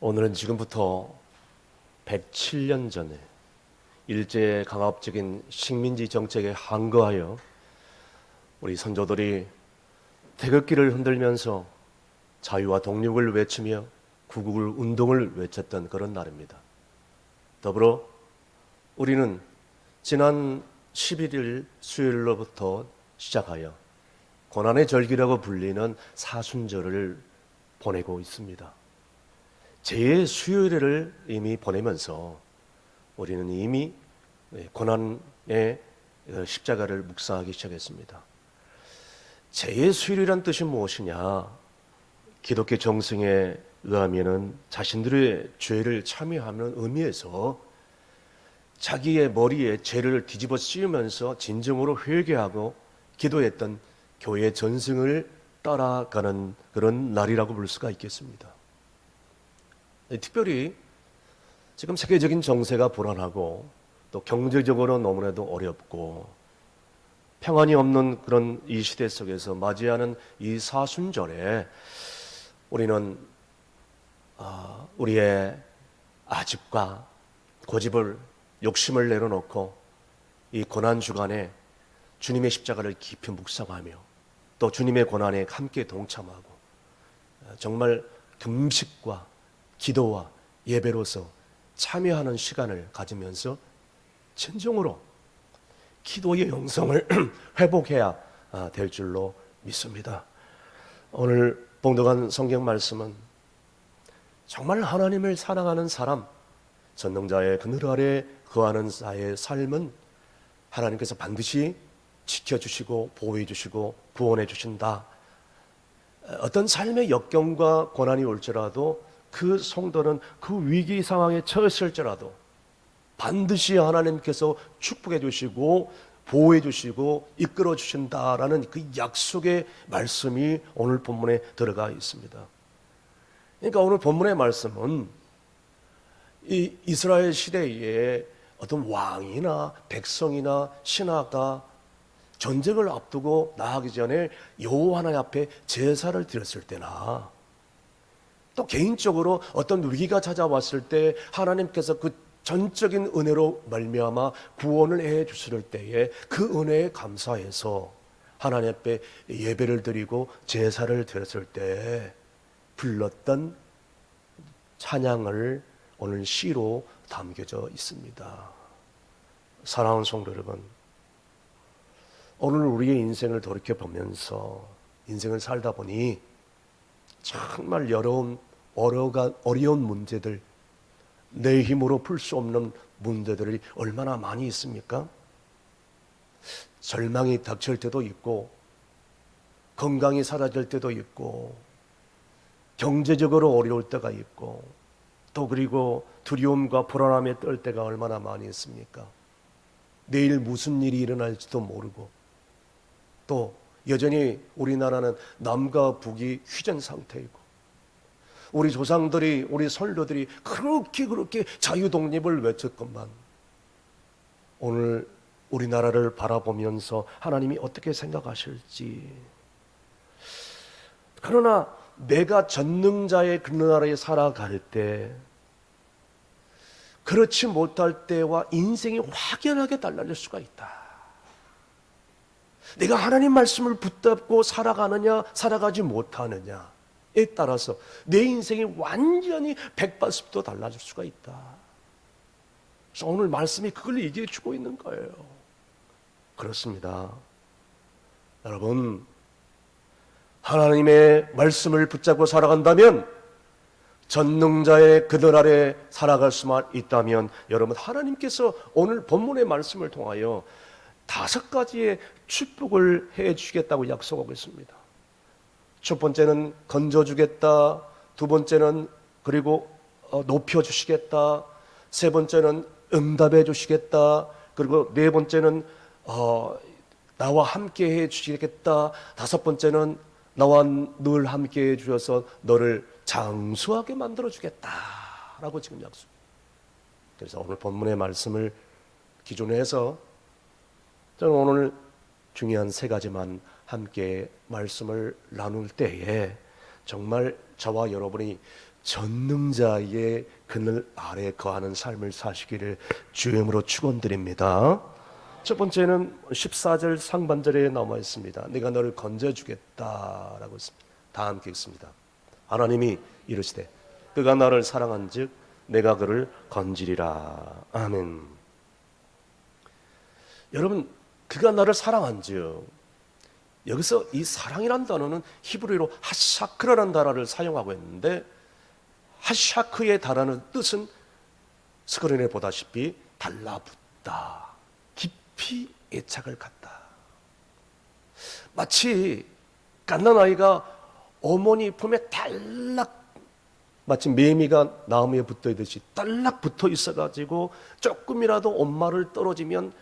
오늘은 지금부터 107년 전에 일제 강압적인 식민지 정책에 항거하여 우리 선조들이 태극기를 흔들면서 자유와 독립을 외치며 구국을 운동을 외쳤던 그런 날입니다. 더불어 우리는 지난 11일 수요일로부터 시작하여 고난의 절기라고 불리는 사순절을 보내고 있습니다. 제 수요일을 이미 보내면서 우리는 이미 고난의 십자가를 묵상하기 시작했습니다. 제 수요일이란 뜻이 무엇이냐? 기독교 정성에 의하면은 자신들의 죄를 참여하는 의미에서 자기의 머리에 죄를 뒤집어 씌우면서 진정으로 회개하고 기도했던 교회 전승을 따라가는 그런 날이라고 볼 수가 있겠습니다. 특별히 지금 세계적인 정세가 불안하고 또 경제적으로 너무나도 어렵고 평안이 없는 그런 이 시대 속에서 맞이하는 이 사순절에 우리는 우리의 아집과 고집을 욕심을 내려놓고 이 고난 주간에 주님의 십자가를 깊이 묵상하며 또 주님의 고난에 함께 동참하고 정말 금식과 기도와 예배로서 참여하는 시간을 가지면서 진정으로 기도의 영성을 회복해야 될 줄로 믿습니다. 오늘 봉독한 성경 말씀은 정말 하나님을 사랑하는 사람, 전능자의 그늘 아래 거하는 자의 삶은 하나님께서 반드시 지켜주시고 보호해주시고 구원해주신다. 어떤 삶의 역경과 고난이 올지라도 그 성도는 그 위기 상황에 처했을지라도 반드시 하나님께서 축복해 주시고 보호해 주시고 이끌어 주신다라는 그 약속의 말씀이 오늘 본문에 들어가 있습니다. 그러니까 오늘 본문의 말씀은 이 이스라엘 시대에 어떤 왕이나 백성이나 신하가 전쟁을 앞두고 나가기 전에 여호와 하나님 앞에 제사를 드렸을 때나 또 개인적으로 어떤 위기가 찾아왔을 때 하나님께서 그 전적인 은혜로 말미암아 구원을 해 주실 때에 그 은혜에 감사해서 하나님 앞에 예배를 드리고 제사를 드렸을 때 불렀던 찬양을 오늘 시로 담겨져 있습니다. 사랑하는 성도 여러분, 오늘 우리의 인생을 돌이켜보면서 인생을 살다 보니 정말 어려운 문제들, 내 힘으로 풀 수 없는 문제들이 얼마나 많이 있습니까? 절망이 닥칠 때도 있고 건강이 사라질 때도 있고 경제적으로 어려울 때가 있고 또 그리고 두려움과 불안함에 떨 때가 얼마나 많이 있습니까? 내일 무슨 일이 일어날지도 모르고 또 여전히 우리나라는 남과 북이 휴전 상태이고 우리 조상들이 우리 선조들이 그렇게 자유 독립을 외쳤건만 오늘 우리나라를 바라보면서 하나님이 어떻게 생각하실지. 그러나 내가 전능자의 그 나라에 살아갈 때 그렇지 못할 때와 인생이 확연하게 달라질 수가 있다. 내가 하나님 말씀을 붙잡고 살아가느냐 살아가지 못하느냐에 따라서 내 인생이 완전히 180도 달라질 수가 있다. 그래서 오늘 말씀이 그걸 얘기해 주고 있는 거예요. 그렇습니다. 여러분, 하나님의 말씀을 붙잡고 살아간다면 전능자의 그늘 아래 살아갈 수만 있다면 여러분, 하나님께서 오늘 본문의 말씀을 통하여 5가지의 축복을 해 주시겠다고 약속하고 있습니다. 첫 번째는 건져주겠다. 두 번째는 그리고 높여주시겠다. 세 번째는 응답해 주시겠다. 그리고 네 번째는 나와 함께 해 주시겠다. 다섯 번째는 나와 늘 함께 해 주셔서 너를 장수하게 만들어 주겠다라고 지금 약속. 그래서 오늘 본문의 말씀을 기준으로 해서 저는 오늘 중요한 3가지만 함께 말씀을 나눌 때에 정말 저와 여러분이 전능자의 그늘 아래 거하는 삶을 사시기를 주임으로 축원드립니다. 첫 번째는 14절 상반절에 나와 있습니다. 내가 너를 건져주겠다라고 했습니다. 다 함께 읽습니다. 하나님이 이르시되 그가 나를 사랑한즉 내가 그를 건지리라. 아멘. 여러분, 그가 나를 사랑한즉, 여기서 이 사랑이란 단어는 히브리어로 하샤크라는 단어를 사용하고 있는데, 하샤크의 단어의 뜻은 스크린에 보다시피 달라붙다, 깊이 애착을 갖다. 마치 갓난아이가 어머니 품에 딸락, 마치 매미가 나무에 붙어 있듯이 딸락 붙어 있어가지고 조금이라도 엄마를 떨어지면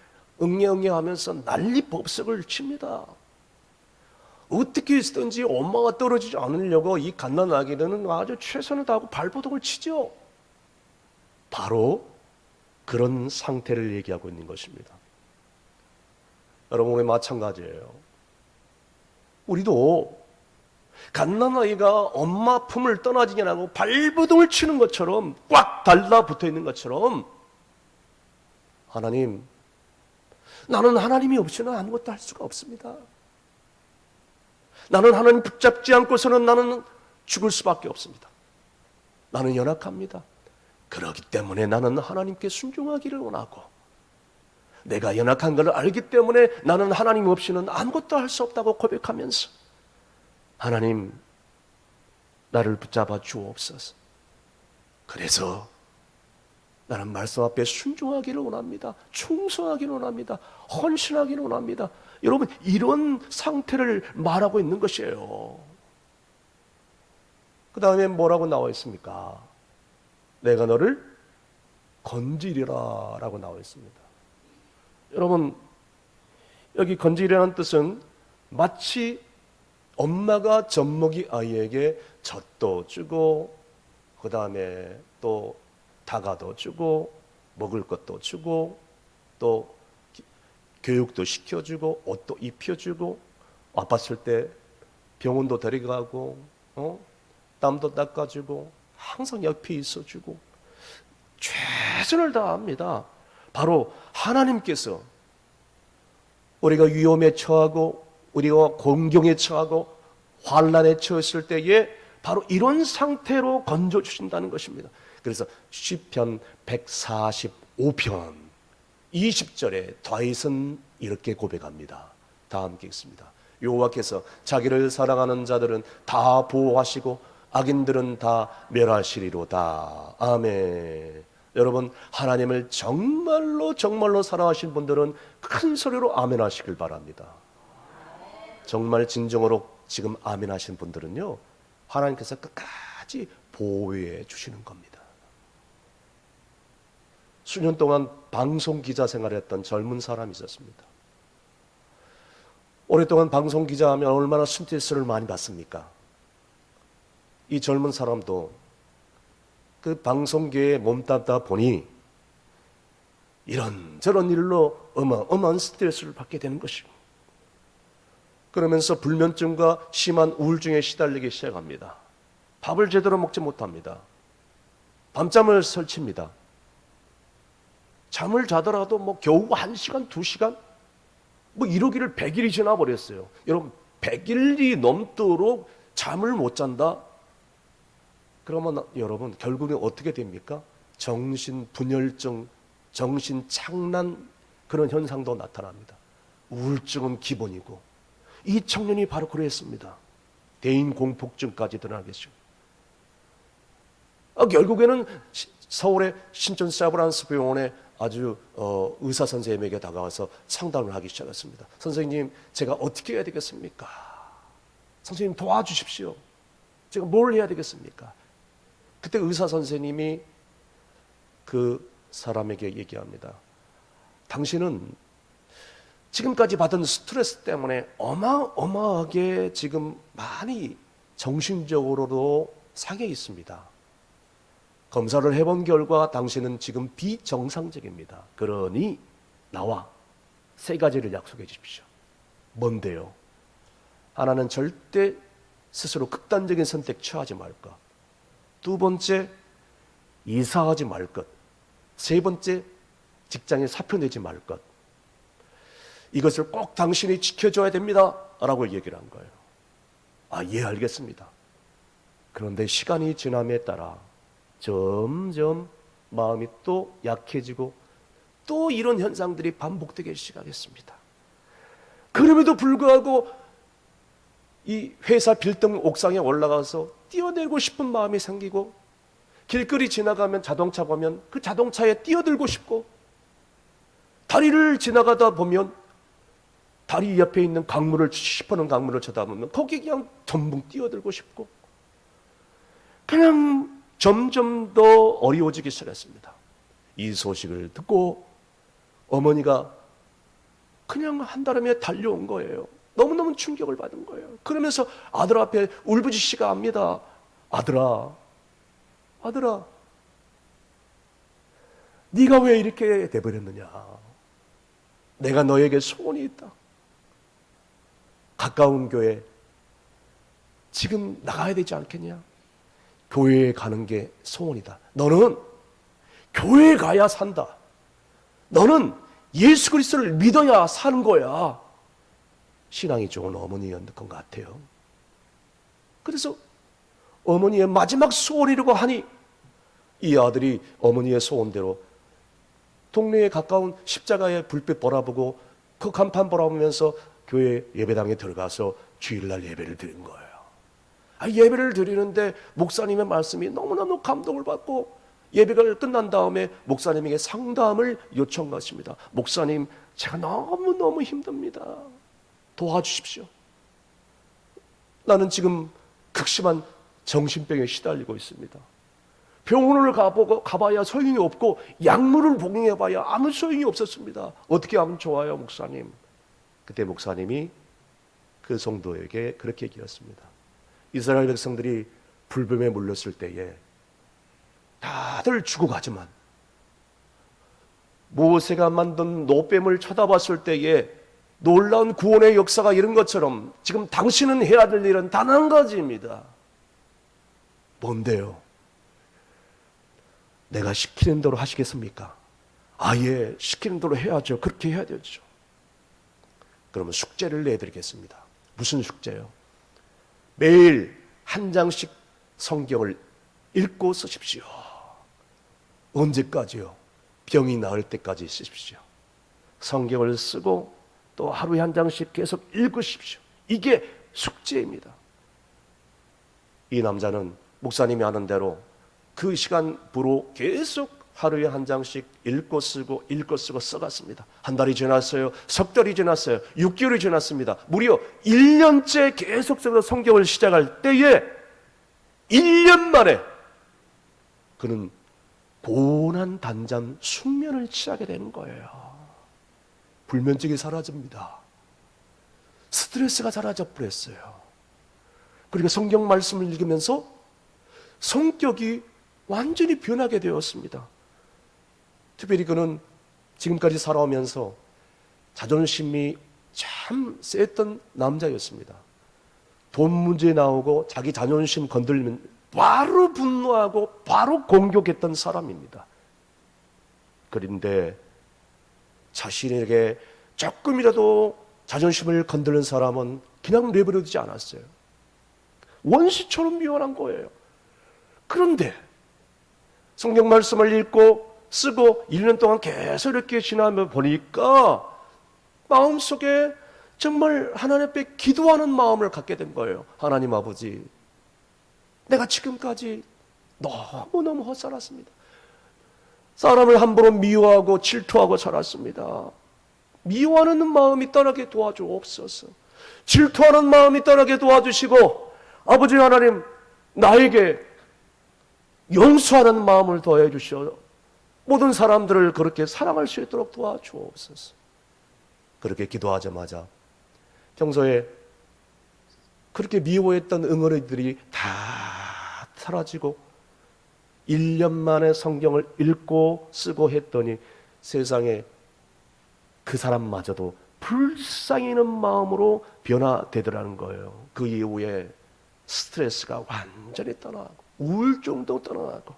응애응애 하면서 난리 법석을 칩니다. 어떻게 했든지 엄마가 떨어지지 않으려고 이 갓난아기는 아주 최선을 다하고 발버둥을 치죠. 바로 그런 상태를 얘기하고 있는 것입니다. 여러분, 우리 마찬가지예요. 우리도 갓난아이가 엄마 품을 떠나지 않고 발버둥을 치는 것처럼, 꽉 달라붙어 있는 것처럼, 하나님, 나는 하나님이 없이는 아무것도 할 수가 없습니다. 나는 하나님 붙잡지 않고서는 나는 죽을 수밖에 없습니다. 나는 연약합니다. 그렇기 때문에 나는 하나님께 순종하기를 원하고, 내가 연약한 것을 알기 때문에 나는 하나님 없이는 아무것도 할 수 없다고 고백하면서, 하나님, 나를 붙잡아 주옵소서. 그래서 나는 말씀 앞에 순종하기를 원합니다. 충성하기를 원합니다. 헌신하기를 원합니다. 여러분, 이런 상태를 말하고 있는 것이에요. 그 다음에 뭐라고 나와 있습니까? 내가 너를 건지리라 라고 나와 있습니다. 여러분, 여기 건지리라는 뜻은 마치 엄마가 젖먹이 아이에게 젖도 주고, 그 다음에 또 다가도 주고, 먹을 것도 주고, 또 교육도 시켜주고, 옷도 입혀주고, 아팠을 때 병원도 데려가고, 땀도 닦아주고, 항상 옆에 있어주고, 최선을 다합니다. 바로 하나님께서 우리가 위험에 처하고, 우리가 공경에 처하고, 환난에 처했을 때에 바로 이런 상태로 건져주신다는 것입니다. 그래서 시편 145편 20절에 다윗은 이렇게 고백합니다. 다 함께 읽습니다. 여호와께서 자기를 사랑하는 자들은 다 보호하시고 악인들은 다 멸하시리로다. 아멘. 여러분, 하나님을 정말로 정말로 사랑하신 분들은 큰 소리로 아멘 하시길 바랍니다. 정말 진정으로 지금 아멘 하신 분들은요, 하나님께서 끝까지 보호해 주시는 겁니다. 수년 동안 방송 기자 생활을 했던 젊은 사람이 있었습니다. 오랫동안 방송 기자 하면 얼마나 스트레스를 많이 받습니까? 이 젊은 사람도 그 방송계에 몸담다 보니 이런저런 일로 어마어마한 스트레스를 받게 되는 것입니다. 그러면서 불면증과 심한 우울증에 시달리기 시작합니다. 밥을 제대로 먹지 못합니다. 밤잠을 설칩니다. 잠을 자더라도 겨우 1시간, 2시간? 이러기를 100일이 지나버렸어요. 여러분, 100일이 넘도록 잠을 못 잔다? 그러면 여러분, 결국엔 어떻게 됩니까? 정신분열증, 정신착란, 그런 현상도 나타납니다. 우울증은 기본이고, 이 청년이 바로 그랬습니다. 대인공포증까지 드러나겠죠. 결국에는 서울의 신촌 세브란스 병원에 아주 의사 선생님에게 다가와서 상담을 하기 시작했습니다. 선생님, 제가 어떻게 해야 되겠습니까? 선생님, 도와주십시오. 제가 뭘 해야 되겠습니까? 그때 의사 선생님이 그 사람에게 얘기합니다. 당신은 지금까지 받은 스트레스 때문에 어마어마하게 지금 많이 정신적으로도 상해 있습니다. 검사를 해본 결과 당신은 지금 비정상적입니다. 그러니 나와 3가지를 약속해 주십시오. 뭔데요? 하나는 절대 스스로 극단적인 선택 취하지 말까. 두 번째, 이사하지 말 것. 세 번째, 직장에 사표 내지 말 것. 이것을 꼭 당신이 지켜줘야 됩니다 라고 얘기를 한 거예요. 예, 알겠습니다. 그런데 시간이 지남에 따라 점점 마음이 또 약해지고 또 이런 현상들이 반복되기 시작했습니다. 그럼에도 불구하고 이 회사 빌딩 옥상에 올라가서 뛰어내리고 싶은 마음이 생기고, 길거리 지나가면 자동차 보면 그 자동차에 뛰어들고 싶고, 다리를 지나가다 보면 다리 옆에 있는 강물을, 시퍼런 강물을 쳐다보면 거기 그냥 전붕 뛰어들고 싶고, 그냥 점점 더 어려워지기 시작했습니다. 이 소식을 듣고 어머니가 그냥 한달음에 달려온 거예요. 너무너무 충격을 받은 거예요. 그러면서 아들 앞에 울부짖기가 합니다. 아들아, 네가 왜 이렇게 돼버렸느냐. 내가 너에게 소원이 있다. 가까운 교회 지금 나가야 되지 않겠냐? 교회에 가는 게 소원이다. 너는 교회에 가야 산다. 너는 예수 그리스도를 믿어야 사는 거야. 신앙이 좋은 어머니였던 것 같아요. 그래서 어머니의 마지막 소원이라고 하니 이 아들이 어머니의 소원대로 동네에 가까운 십자가의 불빛 바라보고 그 간판 바라보면서 교회 예배당에 들어가서 주일날 예배를 드린 거예요. 예배를 드리는데 목사님의 말씀이 너무너무 감동을 받고, 예배가 끝난 다음에 목사님에게 상담을 요청하십니다. 목사님, 제가 너무너무 힘듭니다. 도와주십시오. 나는 지금 극심한 정신병에 시달리고 있습니다. 병원을 가봐야 소용이 없고, 약물을 복용해봐야 아무 소용이 없었습니다. 어떻게 하면 좋아요, 목사님? 그때 목사님이 그 성도에게 그렇게 얘기했습니다. 이스라엘 백성들이 불뱀에 물렸을 때에 다들 죽어가지만 모세가 만든 노뱀을 쳐다봤을 때에 놀라운 구원의 역사가 이런 것처럼 지금 당신은 해야 될 일은 단 한 가지입니다. 뭔데요? 내가 시키는 대로 하시겠습니까? 예, 시키는 대로 해야죠. 그렇게 해야 되죠. 그러면 숙제를 내드리겠습니다. 무슨 숙제요? 매일 한 장씩 성경을 읽고 쓰십시오. 언제까지요? 병이 나을 때까지 쓰십시오. 성경을 쓰고 또 하루에 한 장씩 계속 읽으십시오. 이게 숙제입니다. 이 남자는 목사님이 하는 대로 그 시간부로 계속 하루에 한 장씩 읽고 쓰고 써갔습니다. 한 달이 지났어요. 석 달이 지났어요. 6개월이 지났습니다. 무려 1년째 계속 써서 성경을 시작할 때에 1년 만에 그는 고운한 단잠 숙면을 취하게 되는 거예요. 불면증이 사라집니다. 스트레스가 사라져 버렸어요. 그리고 성경 말씀을 읽으면서 성격이 완전히 변하게 되었습니다. 특별히 그는 지금까지 살아오면서 자존심이 참 셌던 남자였습니다. 돈 문제 나오고 자기 자존심 건들면 바로 분노하고 바로 공격했던 사람입니다. 그런데 자신에게 조금이라도 자존심을 건드는 사람은 그냥 내버려두지 않았어요. 원시처럼 미워한 거예요. 그런데 성경 말씀을 읽고 쓰고 1년 동안 계속 이렇게 지나며 보니까 마음속에 정말 하나님 앞에 기도하는 마음을 갖게 된 거예요. 하나님 아버지, 내가 지금까지 너무너무 헛살았습니다. 사람을 함부로 미워하고 질투하고 살았습니다. 미워하는 마음이 떠나게 도와주옵소서. 질투하는 마음이 떠나게 도와주시고, 아버지 하나님, 나에게 용서하는 마음을 더해 주시어 모든 사람들을 그렇게 사랑할 수 있도록 도와주옵소서. 그렇게 기도하자마자 평소에 그렇게 미워했던 응어리들이 다 사라지고 1년 만에 성경을 읽고 쓰고 했더니 세상에 그 사람마저도 불쌍히는 마음으로 변화되더라는 거예요. 그 이후에 스트레스가 완전히 떠나고 우울증도 떠나고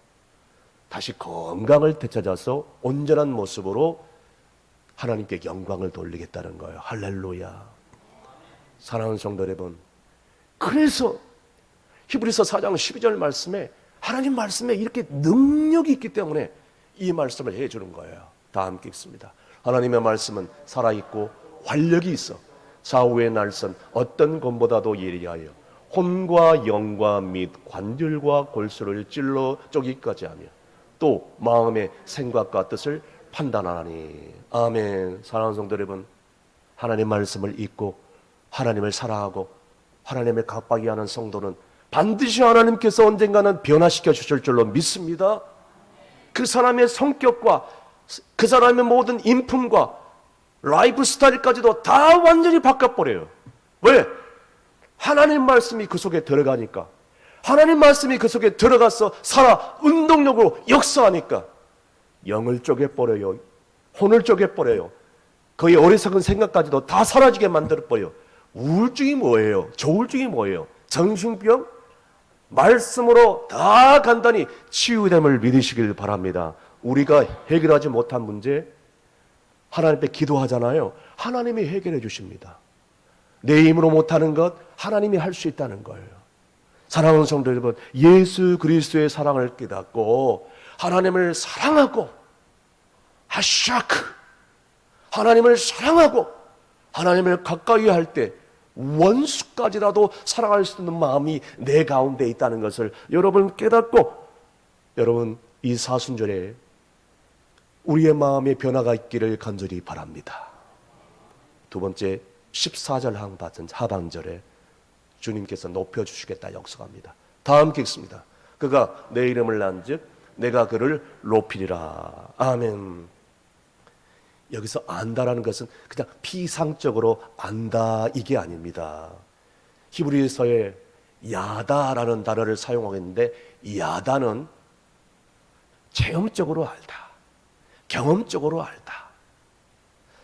다시 건강을 되찾아서 온전한 모습으로 하나님께 영광을 돌리겠다는 거예요. 할렐루야. 사랑하는 성도 여러분, 그래서 히브리서 4장 12절 말씀에 하나님 말씀에 이렇게 능력이 있기 때문에 이 말씀을 해주는 거예요. 다 함께 읽습니다. 하나님의 말씀은 살아있고 활력이 있어 좌우의 날선 어떤 검보다도 예리하여 혼과 영과 및 관절과 골수를 찔러 쪼기까지 하며 또 마음의 생각과 뜻을 판단하나니. 아멘. 사랑하는 성도 여러분, 하나님 말씀을 읽고 하나님을 사랑하고 하나님의 가까이 하는 성도는 반드시 하나님께서 언젠가는 변화시켜 주실 줄로 믿습니다. 그 사람의 성격과 그 사람의 모든 인품과 라이프 스타일까지도 다 완전히 바꿔버려요. 왜? 하나님 말씀이 그 속에 들어가니까. 하나님 말씀이 그 속에 들어가서 살아 운동력으로 역사하니까 영을 쪼개버려요. 혼을 쪼개버려요. 거의 어리석은 생각까지도 다 사라지게 만들어버려요. 우울증이 뭐예요? 조울증이 뭐예요? 정신병? 말씀으로 다 간단히 치유됨을 믿으시길 바랍니다. 우리가 해결하지 못한 문제 하나님께 기도하잖아요. 하나님이 해결해 주십니다. 내 힘으로 못하는 것 하나님이 할 수 있다는 거예요. 사랑하는 성도 여러분, 예수 그리스도의 사랑을 깨닫고 하나님을 사랑하고 하샤크 하나님을 사랑하고 하나님을 가까이 할 때 원수까지라도 사랑할 수 있는 마음이 내 가운데 있다는 것을 여러분 깨닫고 여러분 이 사순절에 우리의 마음의 변화가 있기를 간절히 바랍니다. 두 번째 14절 하반절에 주님께서 높여주시겠다 약속합니다. 다 함께 읽습니다. 그가 내 이름을 난즉 내가 그를 높이리라. 아멘. 여기서 안다라는 것은 그냥 피상적으로 안다 이게 아닙니다. 히브리서에 야다라는 단어를 사용하고 있는데 야다는 체험적으로 알다, 경험적으로 알다.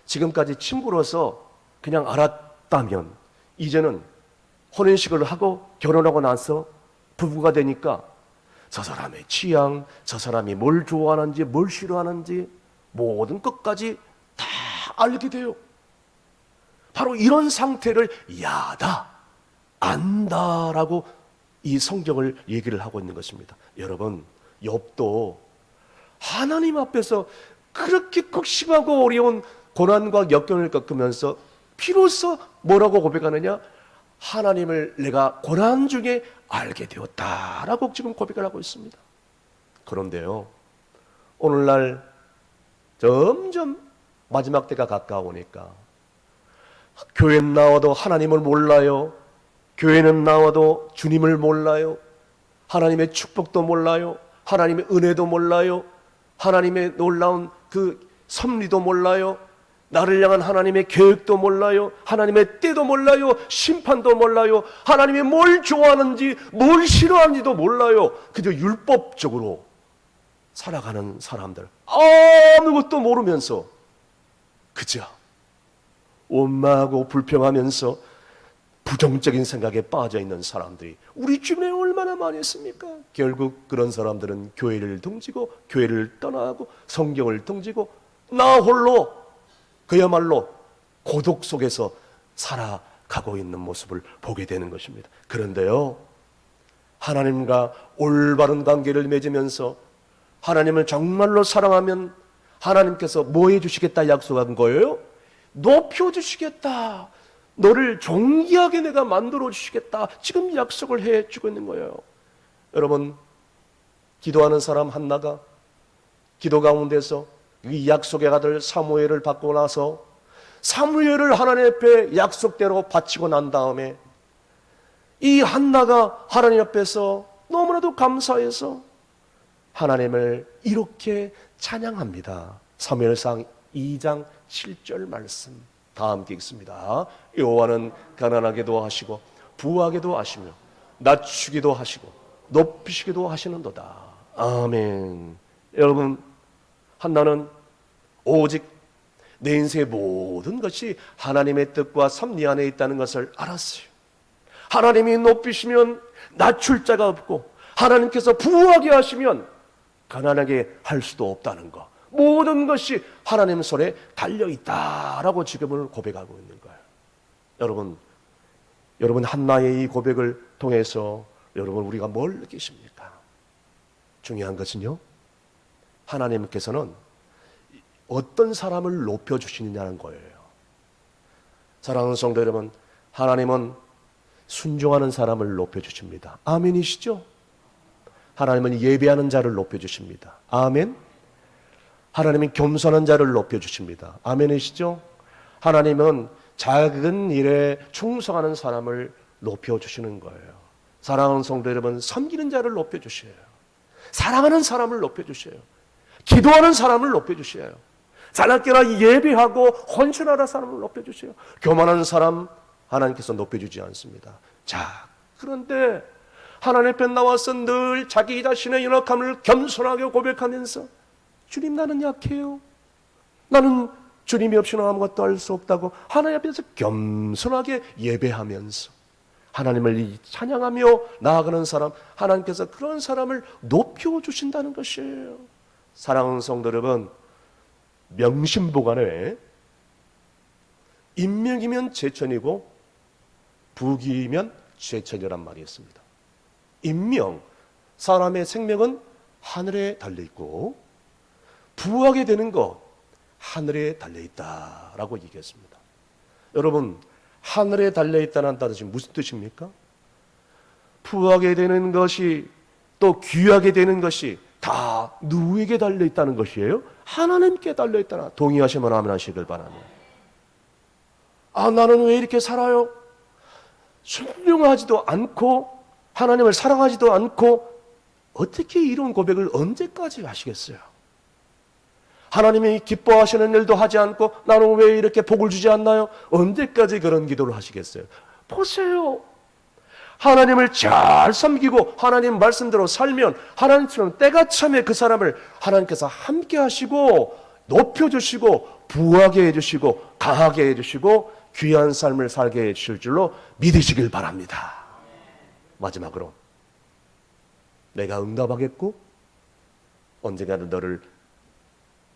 지금까지 친구로서 그냥 알았다면 이제는 혼인식을 하고 결혼하고 나서 부부가 되니까 저 사람의 취향, 저 사람이 뭘 좋아하는지 뭘 싫어하는지 모든 것까지 다 알게 돼요. 바로 이런 상태를 야다, 안다라고 이 성경을 얘기를 하고 있는 것입니다. 여러분, 욥도 하나님 앞에서 그렇게 극심하고 어려운 고난과 역경을 겪으면서 비로소 뭐라고 고백하느냐? 하나님을 내가 고난 중에 알게 되었다라고 지금 고백을 하고 있습니다. 그런데요, 오늘날 점점 마지막 때가 가까우니까 교회는 나와도 하나님을 몰라요. 교회는 나와도 주님을 몰라요. 하나님의 축복도 몰라요. 하나님의 은혜도 몰라요. 하나님의 놀라운 그 섭리도 몰라요. 나를 향한 하나님의 계획도 몰라요. 하나님의 때도 몰라요. 심판도 몰라요. 하나님이 뭘 좋아하는지 뭘 싫어하는지도 몰라요. 그저 율법적으로 살아가는 사람들, 아무것도 모르면서 그저 원망하고 불평하면서 부정적인 생각에 빠져 있는 사람들이 우리 주변에 얼마나 많이 있습니까? 결국 그런 사람들은 교회를 등지고 교회를 떠나고 성경을 등지고 나 홀로 그야말로 고독 속에서 살아가고 있는 모습을 보게 되는 것입니다. 그런데요, 하나님과 올바른 관계를 맺으면서 하나님을 정말로 사랑하면 하나님께서 뭐 해주시겠다 약속한 거예요? 높여주시겠다. 너를 존귀하게 내가 만들어주시겠다. 지금 약속을 해주고 있는 거예요. 여러분, 기도하는 사람 한나가 기도 가운데서 이 약속의 아들 사무엘을 받고 나서 사무엘을 하나님 앞에 약속대로 바치고 난 다음에 이 한나가 하나님 앞에서 너무나도 감사해서 하나님을 이렇게 찬양합니다. 사무엘상 2장 7절 말씀 다 함께 읽습니다. 여호와는 가난하게도 하시고 부하게도 하시며 낮추기도 하시고 높이시기도 하시는도다. 아멘. 여러분, 한나는 오직 내 인생의 모든 것이 하나님의 뜻과 섭리 안에 있다는 것을 알았어요. 하나님이 높이시면 낮출 자가 없고 하나님께서 부유하게 하시면 가난하게 할 수도 없다는 것. 모든 것이 하나님 손에 달려있다라고 지금은 고백하고 있는 거예요. 여러분 한나의 이 고백을 통해서 여러분 우리가 뭘 느끼십니까? 중요한 것은요, 하나님께서는 어떤 사람을 높여주시느냐는 거예요. 사랑하는 성도 여러분, 하나님은 순종하는 사람을 높여주십니다. 아멘이시죠? 하나님은 예배하는 자를 높여주십니다. 아멘. 하나님은 겸손한 자를 높여주십니다. 아멘이시죠? 하나님은 작은 일에 충성하는 사람을 높여주시는 거예요. 사랑하는 성도 여러분, 섬기는 자를 높여주셔요. 사랑하는 사람을 높여주셔요. 기도하는 사람을 높여주셔요. 자나깨나 예배하고 헌신하는 사람을 높여주셔요. 교만한 사람 하나님께서 높여주지 않습니다. 자, 그런데 하나님 앞에 나와서 늘 자기 자신의 연약함을 겸손하게 고백하면서 주님, 나는 약해요. 나는 주님이 없이는 아무것도 할 수 없다고 하나님 앞에서 겸손하게 예배하면서 하나님을 찬양하며 나아가는 사람, 하나님께서 그런 사람을 높여주신다는 것이에요. 사랑하는 성도 여러분, 명심보관에 인명이면 제천이고 부귀이면 제천이란 말이 있습니다. 인명, 사람의 생명은 하늘에 달려있고 부하게 되는 것, 하늘에 달려있다라고 얘기했습니다. 여러분, 하늘에 달려있다는 뜻이 무슨 뜻입니까? 부하게 되는 것이, 또 귀하게 되는 것이 다 누구에게 달려있다는 것이에요? 하나님께 달려있다나. 동의하시면 아멘 하시길 바랍니다. 아, 나는 왜 이렇게 살아요? 순종하지도 않고 하나님을 사랑하지도 않고 어떻게 이런 고백을 언제까지 하시겠어요? 하나님이 기뻐하시는 일도 하지 않고 나는 왜 이렇게 복을 주지 않나요? 언제까지 그런 기도를 하시겠어요? 보세요. 하나님을 잘 섬기고 하나님 말씀대로 살면 하나님처럼 때가 참에 그 사람을 하나님께서 함께 하시고 높여주시고 부하게 해주시고 강하게 해주시고 귀한 삶을 살게 해주실 줄로 믿으시길 바랍니다. 마지막으로 내가 응답하겠고 언젠가는 너를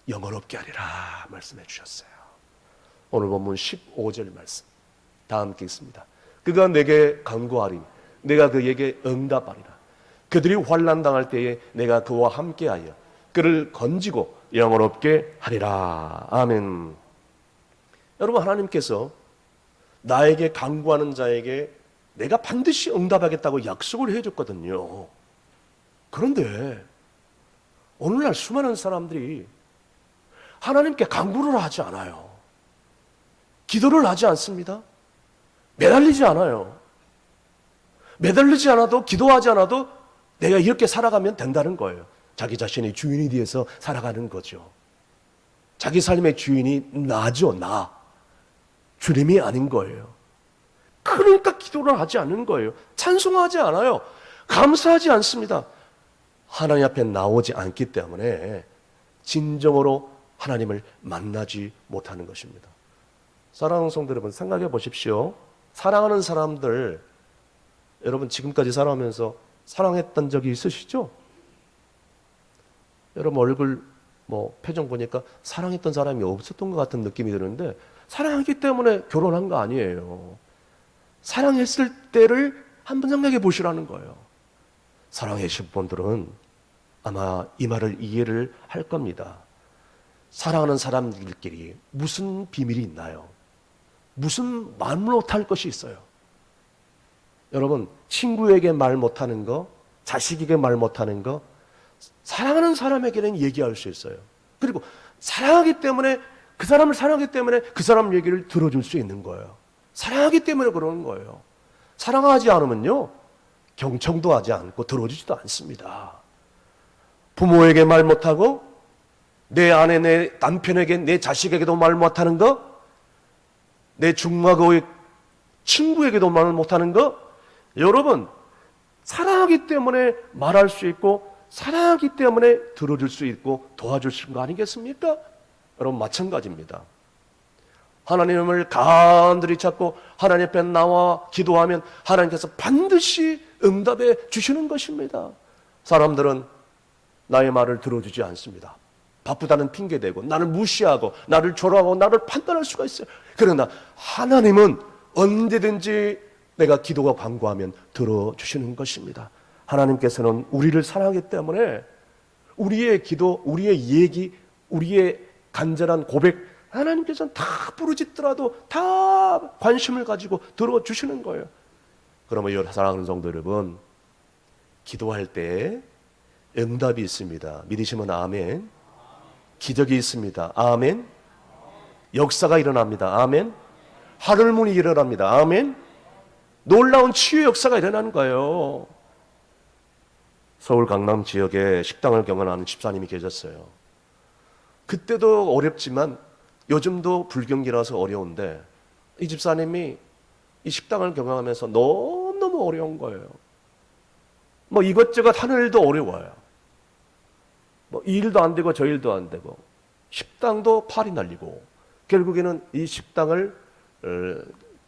영원롭게 하리라 말씀해 주셨어요. 오늘 본문 15절 말씀 다 함께 있습니다. 그가 내게 간구하리 내가 그에게 응답하리라. 그들이 환난당할 때에 내가 그와 함께하여 그를 건지고 영원롭게 하리라. 아멘. 여러분, 하나님께서 나에게 간구하는 자에게 내가 반드시 응답하겠다고 약속을 해줬거든요. 그런데 오늘날 수많은 사람들이 하나님께 간구를 하지 않아요. 기도를 하지 않습니다. 매달리지 않아요. 매달리지 않아도 기도하지 않아도 내가 이렇게 살아가면 된다는 거예요. 자기 자신의 주인이 되어서 살아가는 거죠. 자기 삶의 주인이 나죠. 나. 주님이 아닌 거예요. 그러니까 기도를 하지 않는 거예요. 찬송하지 않아요. 감사하지 않습니다. 하나님 앞에 나오지 않기 때문에 진정으로 하나님을 만나지 못하는 것입니다. 사랑하는 성도 여러분, 생각해 보십시오. 사랑하는 사람들, 여러분 지금까지 살아오면서 사랑했던 적이 있으시죠? 여러분 얼굴 표정 보니까 사랑했던 사람이 없었던 것 같은 느낌이 드는데 사랑하기 때문에 결혼한 거 아니에요. 사랑했을 때를 한번 생각해 보시라는 거예요. 사랑하신 분들은 아마 이 말을 이해를 할 겁니다. 사랑하는 사람들끼리 무슨 비밀이 있나요? 무슨 말 못할 것이 있어요? 여러분, 친구에게 말 못하는 거, 자식에게 말 못하는 거, 사랑하는 사람에게는 얘기할 수 있어요. 그리고 사랑하기 때문에, 그 사람을 사랑하기 때문에 그 사람 얘기를 들어줄 수 있는 거예요. 사랑하기 때문에 그러는 거예요. 사랑하지 않으면요, 경청도 하지 않고 들어주지도 않습니다. 부모에게 말 못하고 내 아내, 내 남편에게, 내 자식에게도 말 못하는 거, 내 중마고의 친구에게도 말 못하는 거, 여러분 사랑하기 때문에 말할 수 있고 사랑하기 때문에 들어줄 수 있고 도와줄 수 있는 거 아니겠습니까? 여러분 마찬가지입니다. 하나님을 간절히 찾고 하나님 앞에 나와 기도하면 하나님께서 반드시 응답해 주시는 것입니다. 사람들은 나의 말을 들어주지 않습니다. 바쁘다는 핑계대고 나를 무시하고 나를 조롱하고 나를 판단할 수가 있어요. 그러나 하나님은 언제든지 내가 기도가 간구하면 들어주시는 것입니다. 하나님께서는 우리를 사랑하기 때문에 우리의 기도, 우리의 얘기, 우리의 간절한 고백, 하나님께서는 다 부르짖더라도 다 관심을 가지고 들어주시는 거예요. 그러면 사랑하는 성도 여러분, 기도할 때 응답이 있습니다. 믿으시면 아멘. 기적이 있습니다. 아멘. 역사가 일어납니다. 아멘. 하늘문이 일어납니다. 아멘. 놀라운 치유 역사가 일어나는 거예요. 서울 강남 지역에 식당을 경영하는 집사님이 계셨어요. 그때도 어렵지만 요즘도 불경기라서 어려운데 이 집사님이 이 식당을 경영하면서 너무너무 어려운 거예요. 뭐 이것저것 하는 일도 어려워요. 뭐 이 일도 안 되고 저 일도 안 되고 식당도 팔이 날리고 결국에는 이 식당을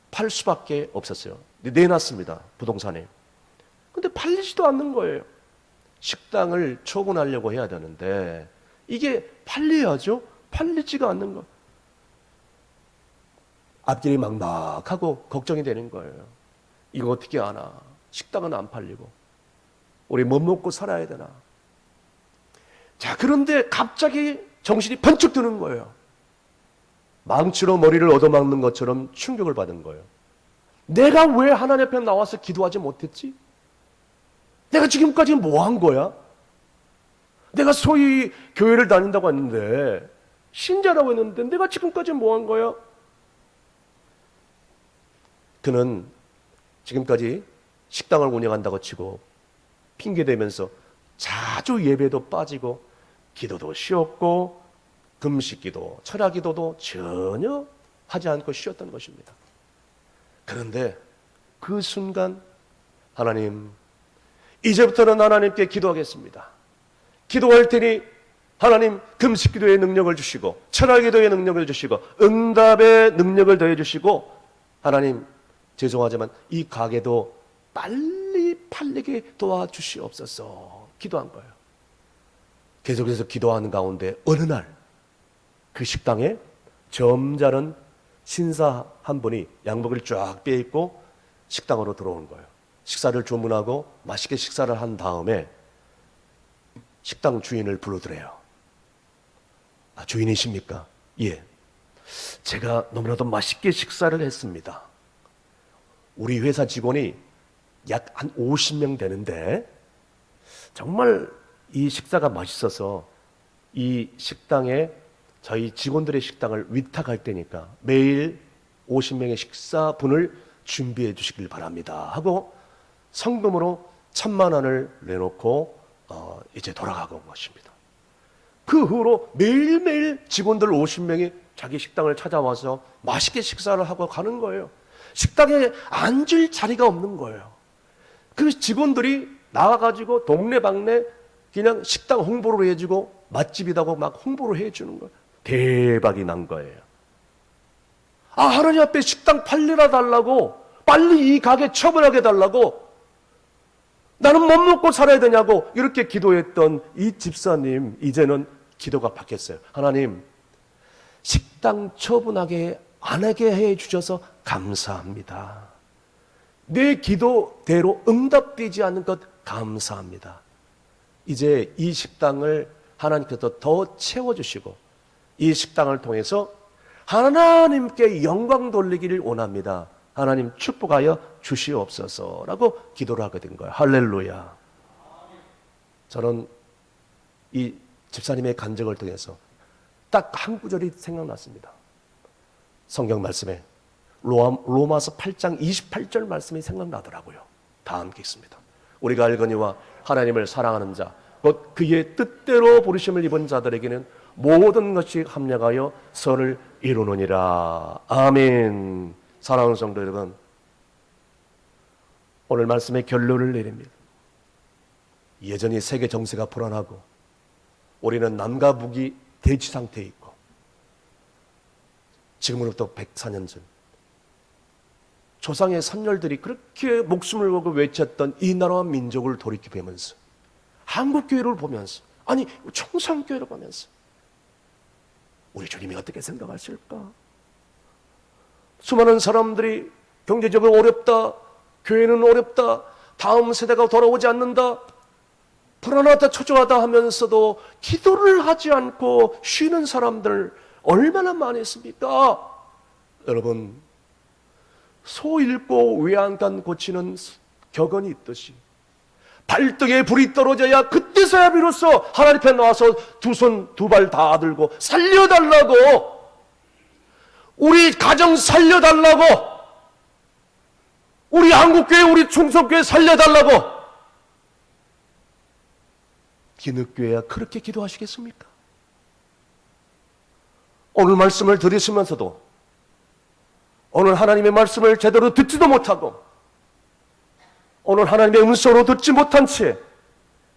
팔 수밖에 없었어요. 내놨습니다. 부동산에. 근데 팔리지도 않는 거예요. 식당을 처분하려고 해야 되는데 이게 팔려야죠. 팔리지가 않는 거. 앞길이 막막하고 걱정이 되는 거예요. 이거 어떻게 하나? 식당은 안 팔리고 우리 뭐 먹고 살아야 되나? 자, 그런데 갑자기 정신이 번쩍 드는 거예요. 망치로 머리를 얻어맞는 것처럼 충격을 받은 거예요. 내가 왜 하나님 앞에 나와서 기도하지 못했지? 내가 지금까지 뭐 한 거야? 내가 소위 교회를 다닌다고 했는데 신자라고 했는데 내가 지금까지 뭐 한 거야? 그는 지금까지 식당을 운영한다고 치고 핑계대면서 자주 예배도 빠지고 기도도 쉬었고 금식기도 철야기도도 전혀 하지 않고 쉬었던 것입니다. 그런데 그 순간 하나님, 이제부터는 하나님께 기도하겠습니다. 기도할 테니 하나님 금식기도의 능력을 주시고 철야기도의 능력을 주시고 응답의 능력을 더해 주시고 하나님 죄송하지만 이 가게도 빨리 팔리게 도와주시옵소서 기도한 거예요. 계속해서 기도하는 가운데 어느 날 그 식당에 점잖은 신사 한 분이 양복을 쫙 빼입고 식당으로 들어오는 거예요. 식사를 주문하고 맛있게 식사를 한 다음에 식당 주인을 불러드려요. 아, 주인이십니까? 예. 제가 너무나도 맛있게 식사를 했습니다. 우리 회사 직원이 약 한 50명 되는데 정말 이 식사가 맛있어서 이 식당에 저희 직원들의 식당을 위탁할 때니까 매일 50명의 식사분을 준비해 주시길 바랍니다 하고 성금으로 1,000만 원을 내놓고 이제 돌아가고 온 것입니다. 그 후로 매일매일 직원들 50명이 자기 식당을 찾아와서 맛있게 식사를 하고 가는 거예요. 식당에 앉을 자리가 없는 거예요. 그 직원들이 나와가지고 동네방네 그냥 식당 홍보를 해주고 맛집이라고 막 홍보를 해주는 거예요. 대박이 난 거예요. 아, 하나님 앞에 식당 팔리라 달라고, 빨리 이 가게 처분하게 달라고, 나는 못 먹고 살아야 되냐고 이렇게 기도했던 이 집사님, 이제는 기도가 바뀌었어요. 하나님, 식당 처분하게 안 하게 해 주셔서 감사합니다. 내 기도대로 응답되지 않는 것 감사합니다. 이제 이 식당을 하나님께서 더 채워주시고 이 식당을 통해서 하나님께 영광 돌리기를 원합니다. 하나님 축복하여 주시옵소서라고 기도를 하게 된 거예요. 할렐루야. 저는 이 집사님의 간증을 통해서 딱 한 구절이 생각났습니다. 성경 말씀에 로마서 8장 28절 말씀이 생각나더라고요. 다 함께 읽습니다. 우리가 알거니와 하나님을 사랑하는 자, 곧 그의 뜻대로 부르심을 입은 자들에게는 모든 것이 합력하여 선을 이루느니라. 아멘. 사랑하는 성도 여러분, 오늘 말씀의 결론을 내립니다. 여전히 세계 정세가 불안하고 우리는 남과 북이 대치 상태에 있고 지금으로부터 104년 전 조상의 선열들이 그렇게 목숨을 걸고 외쳤던 이 나라와 민족을 돌이켜보면서 한국교회를 보면서, 아니 청산교회를 보면서 우리 주님이 어떻게 생각하실까? 수많은 사람들이 경제적으로 어렵다, 교회는 어렵다, 다음 세대가 돌아오지 않는다, 불안하다, 초조하다 하면서도 기도를 하지 않고 쉬는 사람들 얼마나 많이 있습니까? 여러분, 소 잃고 외양간 고치는 격언이 있듯이 발등에 불이 떨어져야 그때서야 비로소 하나님 앞에 나와서 두 손 두 발 다 들고 살려달라고, 우리 가정 살려달라고, 우리 한국교회 우리 충성교회 살려달라고. 기능교회야 그렇게 기도하시겠습니까? 오늘 말씀을 들으시면서도 오늘 하나님의 말씀을 제대로 듣지도 못하고 오늘 하나님의 음성으로 듣지 못한 채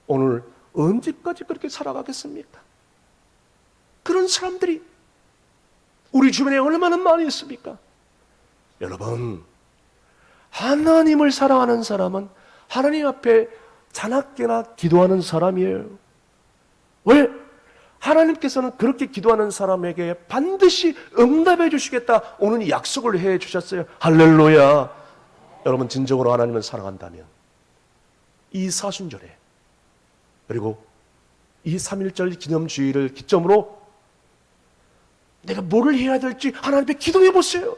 오늘 언제까지 그렇게 살아가겠습니까? 그런 사람들이 우리 주변에 얼마나 많이 있습니까? 여러분, 하나님을 사랑하는 사람은 하나님 앞에 자나깨나 기도하는 사람이에요. 왜? 하나님께서는 그렇게 기도하는 사람에게 반드시 응답해 주시겠다 오늘 이 약속을 해 주셨어요. 할렐루야. 여러분, 진정으로 하나님을 사랑한다면 이 사순절에 그리고 이 3.1절 기념주의를 기점으로 내가 뭐를 해야 될지 하나님 앞에 기도해 보세요.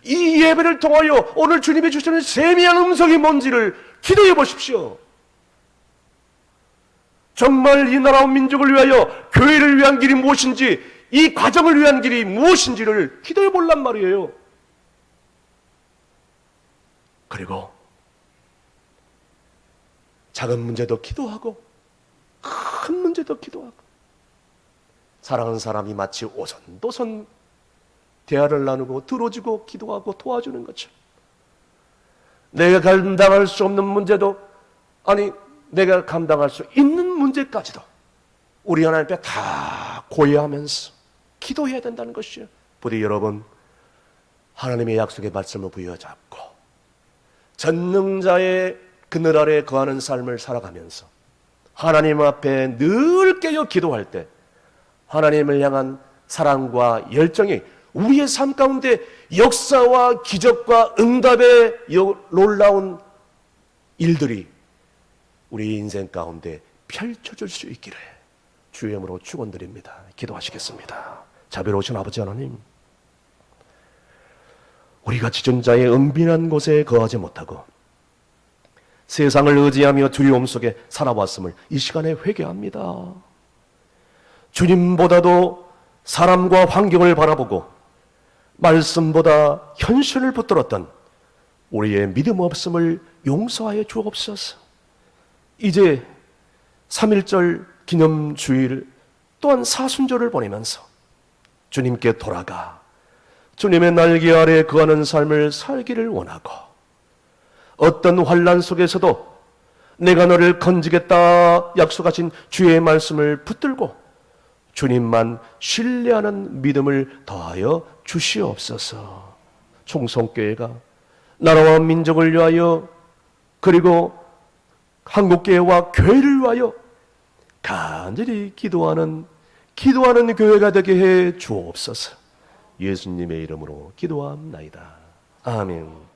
이 예배를 통하여 오늘 주님이 주시는 세미한 음성이 뭔지를 기도해 보십시오. 정말 이 나라와 민족을 위하여 교회를 위한 길이 무엇인지, 이 과정을 위한 길이 무엇인지를 기도해 보란 말이에요. 그리고 작은 문제도 기도하고 큰 문제도 기도하고, 사랑하는 사람이 마치 오손도손 대화를 나누고 들어주고 기도하고 도와주는 것처럼 내가 감당할 수 없는 문제도, 아니 내가 감당할 수 있는 문제까지도 우리 하나님 앞에 다 고해하면서 기도해야 된다는 것이요. 부디 여러분, 하나님의 약속의 말씀을 부여잡고 전능자의 그늘 아래 거하는 삶을 살아가면서 하나님 앞에 늘 깨어 기도할 때 하나님을 향한 사랑과 열정이 우리의 삶 가운데 역사와 기적과 응답의 놀라운 일들이 우리 인생 가운데 펼쳐질 수 있기를 주의 이름으로 축원드립니다. 기도하시겠습니다. 자비로우신 아버지 하나님, 우리가 지존자의 은밀한 곳에 거하지 못하고 세상을 의지하며 두려움 속에 살아왔음을 이 시간에 회개합니다. 주님보다도 사람과 환경을 바라보고 말씀보다 현실을 붙들었던 우리의 믿음 없음을 용서하여 주옵소서. 이제 3.1절 기념주일 또한 사순절을 보내면서 주님께 돌아가 주님의 날개 아래 거하는 삶을 살기를 원하고, 어떤 환난 속에서도 내가 너를 건지겠다 약속하신 주의 말씀을 붙들고 주님만 신뢰하는 믿음을 더하여 주시옵소서. 총성교회가 나라와 민족을 위하여 그리고 한국교회와 교회를 위하여 간절히 기도하는 교회가 되게 해 주옵소서. 예수님의 이름으로 기도합나이다. 아멘.